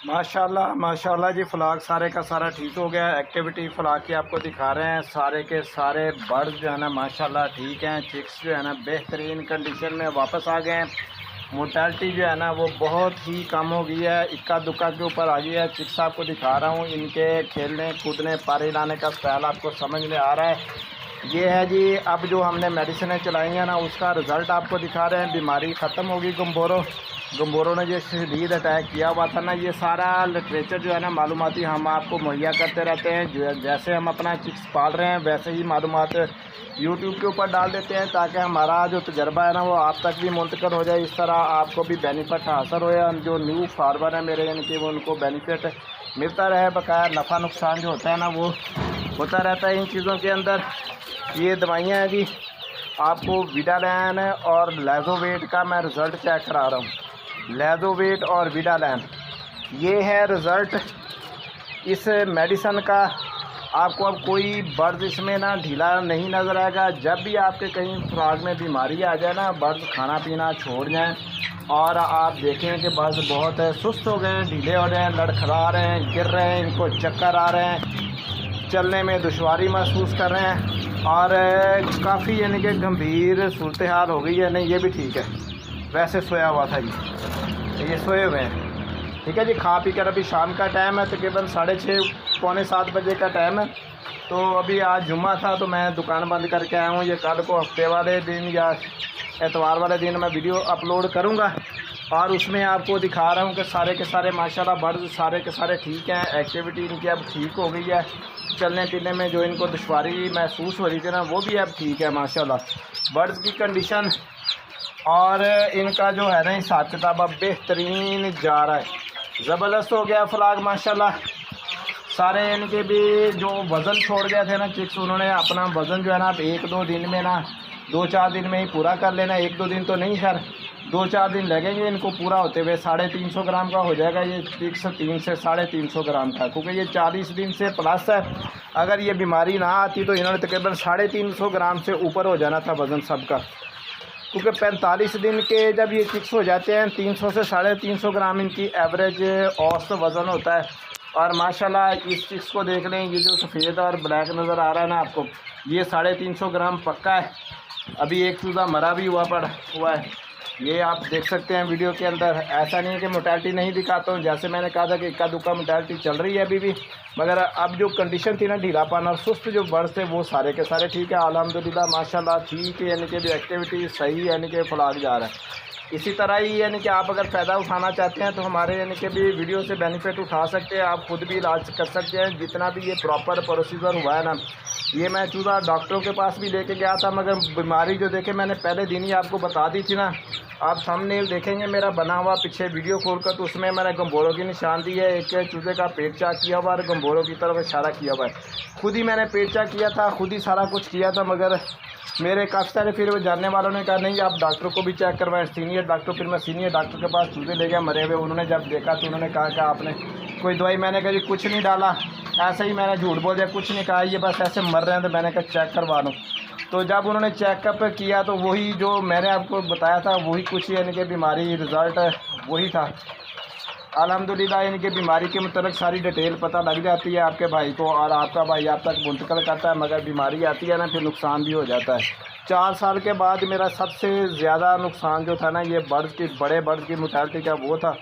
माशाल्लाह माशाल्लाह जी, फ्लॉक सारे का सारा ठीक हो गया। एक्टिविटी फ्लॉक की आपको दिखा रहे हैं। सारे के सारे बर्ड जो है ना माशाल्लाह ठीक हैं। चिक्स जो है ना बेहतरीन कंडीशन में वापस आ गए हैं। मोर्टेलिटी जो है ना वो बहुत ही कम हो गई है, इक्का दुक्का के ऊपर आ गई है। चिक्स आपको दिखा रहा हूँ, इनके खेलने कूदने पारी लाने का स्टाइल आपको समझ में आ रहा है। ये है जी, अब जो हमने मेडिसिनें चलाई हैं ना उसका रिज़ल्ट आपको दिखा रहे हैं। बीमारी ख़त्म होगी। गम्बोरों ने जो शदीद अटैक किया हुआ था ना, ये सारा लिटरेचर जो है ना मालूमाती हम आपको मुहैया करते रहते हैं। जो जैसे हम अपना चिक्स पाल रहे हैं वैसे ही मालूमात यूट्यूब के ऊपर डाल देते हैं, ताकि हमारा जो तजर्बा है ना वो आप तक भी मुंतकिल हो जाए। इस तरह आपको भी बेनिफिट हासिल हो। जो न्यू फार्मर है मेरे, यानी कि वो उनको बेनिफिट मिलता रहे। बकाया नफ़ा नुकसान जो होता है ना वो होता रहता है इन चीज़ों के अंदर। ये दवाइयाँ हैं जी, आपको विडालैन और लैजोवेट का मैं रिज़ल्ट चेक करा रहा हूँ। लैजोवेट और विडालैन, ये है रिज़ल्ट इस मेडिसन का। आपको अब कोई बर्ड इसमें ना ढीला नहीं नज़र आएगा। जब भी आपके कहीं खुराक में बीमारी आ जाए ना, बर्ड खाना पीना छोड़ जाएं और आप देखें कि बर्ड बहुत सुस्त हो गए हैं, ढीले हो रहे हैं, लड़खड़ा रहे हैं, गिर रहे हैं, इनको चक्कर आ रहे हैं, चलने में दुश्वारी महसूस कर रहे हैं और काफ़ी यानी कि गंभीर सूरत हाल हो गई है। नहीं, ये भी ठीक है, वैसे सोया हुआ था ये सोए हुए हैं। ठीक है जी, खा पी कर अभी शाम का टाइम है, तकरीबन 6:30 पौने 7 बजे का टाइम है। तो अभी आज जुम्मा था तो मैं दुकान बंद करके आया हूँ। ये कल को हफ्ते वाले दिन या एतवार वाले दिन मैं वीडियो अपलोड करूँगा और उसमें आपको दिखा रहा हूँ कि सारे के सारे माशाल्लाह बर्ड सारे के सारे ठीक हैं। एक्टिविटी इनकी अब ठीक हो गई है। चलने फिरने में जो इनको दुश्वारी महसूस हो रही थी ना वो भी अब ठीक है माशाल्लाह। बर्ड्स की कंडीशन और इनका जो है ना हिसाब किताब अब बेहतरीन जा रहा है। ज़बरदस्त हो गया फ्लॉक माशाल्लाह। सारे इनके भी जो वज़न छोड़ गए थे ना चिक्स, उन्होंने अपना वज़न जो है ना अब 1-2 दिन में ना 2-4 दिन में ही पूरा कर लेना। 1-2 दिन तो नहीं, खैर 2-4 दिन लगेंगे इनको पूरा होते हुए। 350 ग्राम का हो जाएगा ये चिक्स, 3 से 350 ग्राम का, क्योंकि ये 40 दिन से प्लस है। अगर ये बीमारी ना आती तो इन्होंने तकरीबन 350 ग्राम से ऊपर हो जाना था वज़न सबका, क्योंकि 45 दिन के जब ये चिक्स हो जाते हैं 300 से 350 ग्राम इनकी एवरेज औसत वज़न होता है। और माशाल्लाह इस चिक्स को देख लें, ये जो सफ़ेद और ब्लैक नज़र आ रहा है ना आपको, ये 350 ग्राम पक्का है। अभी एक चूज़ा मरा भी हुआ है, ये आप देख सकते हैं वीडियो के अंदर। ऐसा नहीं है कि मोर्टेलिटी नहीं दिखाता हूँ, जैसे मैंने कहा था कि इक्का दुक्का मोर्टेलिटी चल रही है अभी भी, मगर अब जो कंडीशन थी ना ढीलापन और सुस्त जो बर्ड थे वो सारे के सारे ठीक है अल्हम्दुलिल्लाह माशाल्लाह। ठीक है, यानी कि जो एक्टिविटी सही यानी कि फ्लॉक जा रहा है। इसी तरह ही यानी कि आप अगर फ़ायदा उठाना चाहते हैं तो हमारे यानी कि भी वीडियो से बेनिफिट उठा सकते हैं। आप खुद भी इलाज कर सकते हैं। जितना भी ये प्रॉपर प्रोसीजर हुआ है ना, ये मैं चूज़ा डॉक्टरों के पास भी लेके गया था, मगर बीमारी जो देखे मैंने पहले दिन ही आपको बता दी थी ना। आप थंबनेल देखेंगे मेरा बना हुआ पीछे वीडियो खोलकर, तो उसमें मैंने गम्बोरों की निशान दी है। एक चूज़े का पेट चाक किया हुआ और गम्बोरों की तरफ इशारा किया हुआ है। खुद ही मैंने पेट चाक किया था, खुद ही सारा कुछ किया था, मगर मेरे काफ़ी सारे फिर वो जानने वालों ने कहा नहीं आप डॉक्टर को भी चेक करवाएं, सीनियर डॉक्टर। फिर मैं सीनियर डॉक्टर के पास चूज़े ले गया मरे हुए। उन्होंने जब देखा तो उन्होंने कहा कि आपने कोई दवाई, मैंने कहा जी कुछ नहीं डाला, ऐसे ही मैंने झूठ बोल दिया, कुछ नहीं कहा, ये बस ऐसे मर रहे हैं। तो मैंने कहा चेक करवा लूँ। तो जब उन्होंने चेकअप किया तो वही जो मैंने आपको बताया था वही कुछ यानी कि बीमारी रिज़ल्ट वही था अल्हम्दुलिल्लाह। यानी कि बीमारी के मतलब सारी डिटेल पता लग जाती है आपके भाई को और आपका भाई आप तक मुंतकिल करता है, मगर बीमारी आती है ना फिर नुकसान भी हो जाता है। 4 साल के बाद मेरा सबसे ज़्यादा नुकसान जो था ना ये बड़े बर्ड की मोर्टेलिटी का वो था।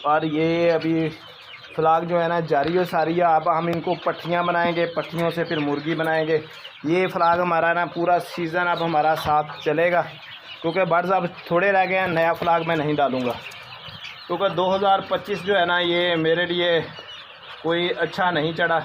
और ये अभी फ्लॉक जो है ना जारी हो सारी है। अब हम इनको पट्टियाँ बनाएंगे, पट्टियों से फिर मुर्गी बनाएंगे। ये फ्लॉक हमारा ना पूरा सीज़न अब हमारा साथ चलेगा, क्योंकि बर्ड्स अब थोड़े रह गए हैं। नया फ्लॉक मैं नहीं डालूँगा, क्योंकि 2025 जो है ना ये मेरे लिए कोई अच्छा नहीं चढ़ा।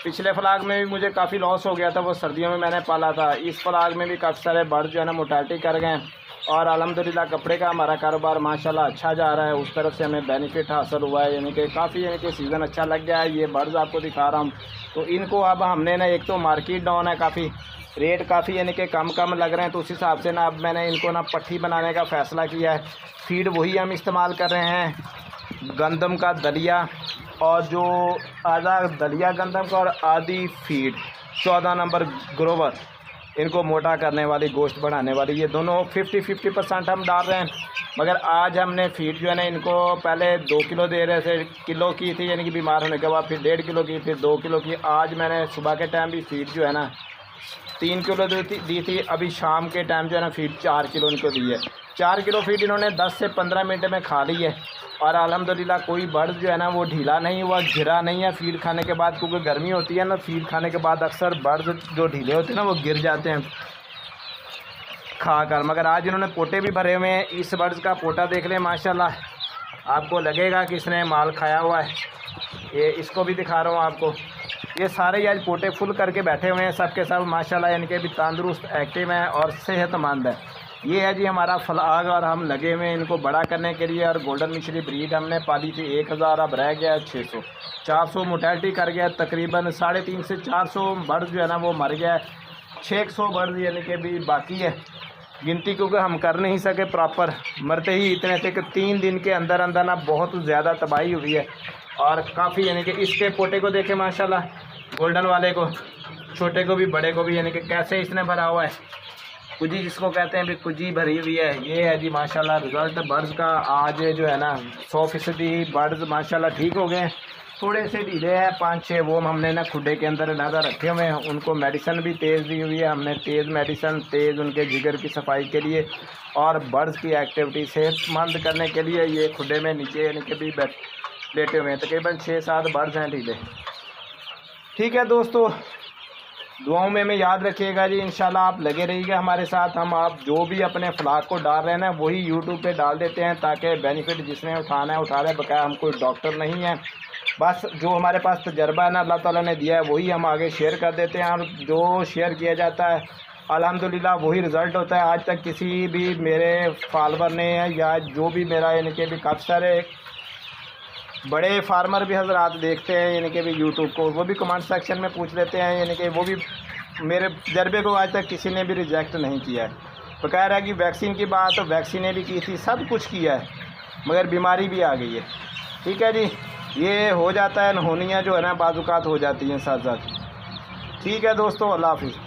पिछले फ्लॉक में भी मुझे काफ़ी लॉस हो गया था, वो सर्दियों में मैंने पाला था। इस फ्लॉक में भी काफ़ी सारे बर्ड जो है ना मोर्टेलिटी कर गए और अल्हम्दुलिल्लाह कपड़े का हमारा कारोबार माशाल्लाह अच्छा जा रहा है। उस तरफ से हमें बेनिफिट हासिल हुआ है, यानी कि काफ़ी यानी कि सीज़न अच्छा लग गया है। ये बर्ड्स आपको दिखा रहा हूँ, तो इनको अब हमने ना एक तो मार्केट डाउन है, काफ़ी रेट काफ़ी यानी कि कम लग रहे हैं, तो उस हिसाब से ना अब मैंने इनको ना पट्टी बनाने का फ़ैसला किया है। फीड वही हम इस्तेमाल कर रहे हैं, गंदम का दलिया, और जो आधा दलिया गंदम का और आधी फीड 14 नंबर ग्रोवर, इनको मोटा करने वाली, गोश्त बढ़ाने वाली, ये दोनों 50-50% हम डाल रहे हैं। मगर आज हमने फीड जो है ना इनको पहले 2 किलो दे रहे थे, किलो की थी यानी कि बीमार होने के बाद, फिर 1.5 किलो की, फिर 2 किलो की। आज मैंने सुबह के टाइम भी फीड जो है ना 3 किलो दी थी। अभी शाम के टाइम जो है ना फीड 4 किलो इनको दी है। 4 किलो फीड इन्होंने 10 से 15 मिनट में खा ली है। और अल्हम्दुलिल्लाह कोई बर्ड जो है ना वो ढीला नहीं हुआ, गिरा नहीं है फीड खाने के बाद, क्योंकि गर्मी होती है ना, फीड खाने के बाद अक्सर बर्ड जो ढीले होते हैं ना वो गिर जाते हैं खाकर। मगर आज इन्होंने पोटे भी भरे हुए हैं। इस बर्ड्स का पोटा देख लें माशाल्लाह, आपको लगेगा कि इसने माल खाया हुआ है। ये इसको भी दिखा रहा हूँ आपको, ये सारे ही आज पोटे फुल करके बैठे हुए हैं सब के सब माशाल्लाह, यानी कि भी तंदुरुस्त, एक्टिव हैं और सेहतमंद है। ये है जी हमारा फ्लाग, और हम लगे हुए हैं इनको बड़ा करने के लिए। और गोल्डन मिश्री ब्रीड हमने पाली थी 1000, अब रह गया 600, 400 मोर्टेलिटी कर गया। तकरीबन 350 से 400 बर्ड जो है ना वो मर गया। 600 बर्ड यानी कि भी बाकी है गिनती, क्योंकि हम कर नहीं सके प्रॉपर, मरते ही इतने थे कि 3 दिन के अंदर अंदर ना बहुत ज़्यादा तबाही हुई है। और काफ़ी यानी कि इसके पोटे को देखे माशाल्लाह, गोल्डन वाले को, छोटे को भी बड़े को भी, यानी कि कैसे इसने भरा हुआ है, कुजी जिसको कहते हैं भी, कुजी भरी हुई है। ये है जी माशाल्लाह रिज़ल्ट बर्ड्स का। आज जो है ना 100% बर्ड्स माशाल्लाह ठीक हो गए हैं। थोड़े से ढीले हैं 5-6, वो हमने ना खुडे के अंदर ज़्यादा रखे हुए हैं। उनको मेडिसिन भी तेज़ दी हुई है हमने, तेज़ मेडिसिन, तेज़ उनके जिगर की सफाई के लिए और बर्ड्स की एक्टिविटी सेहतमंद करने के लिए। ये खुडे में नीचे यानी कि भी लेटे हुए हैं। तकरीबन 6-7 बर्ड्स हैं ढीले। ठीक है दोस्तों, दुआओं में याद रखिएगा जी। इंशाल्लाह आप लगे रहिएगा हमारे साथ। हम आप जो भी अपने फ्लाग को डाल रहे हैं ना वही यूट्यूब पे डाल देते हैं, ताकि बेनिफिट जिसने उठाना है उठा रहे। बकाया हम कोई डॉक्टर नहीं है, बस जो हमारे पास तजर्बा है ना अल्लाह ताला ने दिया है वही हम आगे शेयर कर देते हैं। और जो शेयर किया जाता है अल्हम्दुलिल्लाह वही रिज़ल्ट होता है। आज तक किसी भी मेरे फॉलोवर ने या जो भी मेरा यानी कि भी काफ़ी सारे बड़े फार्मर भी हजरात देखते हैं यानी कि भी यूट्यूब को, वो भी कमेंट सेक्शन में पूछ लेते हैं, यानी कि वो भी मेरे तजर्बे को आज तक किसी ने भी रिजेक्ट नहीं किया है। तो कह रहा है कि वैक्सीन की बात, तो वैक्सीनें भी की थी, सब कुछ किया है, मगर बीमारी भी आ गई है। ठीक है जी, ये हो जाता है, अनहोनियाँ जो है ना बाज़ औक़ात हो जाती हैं साथ साथ। ठीक है दोस्तों, अल्लाह हाफ़िज़।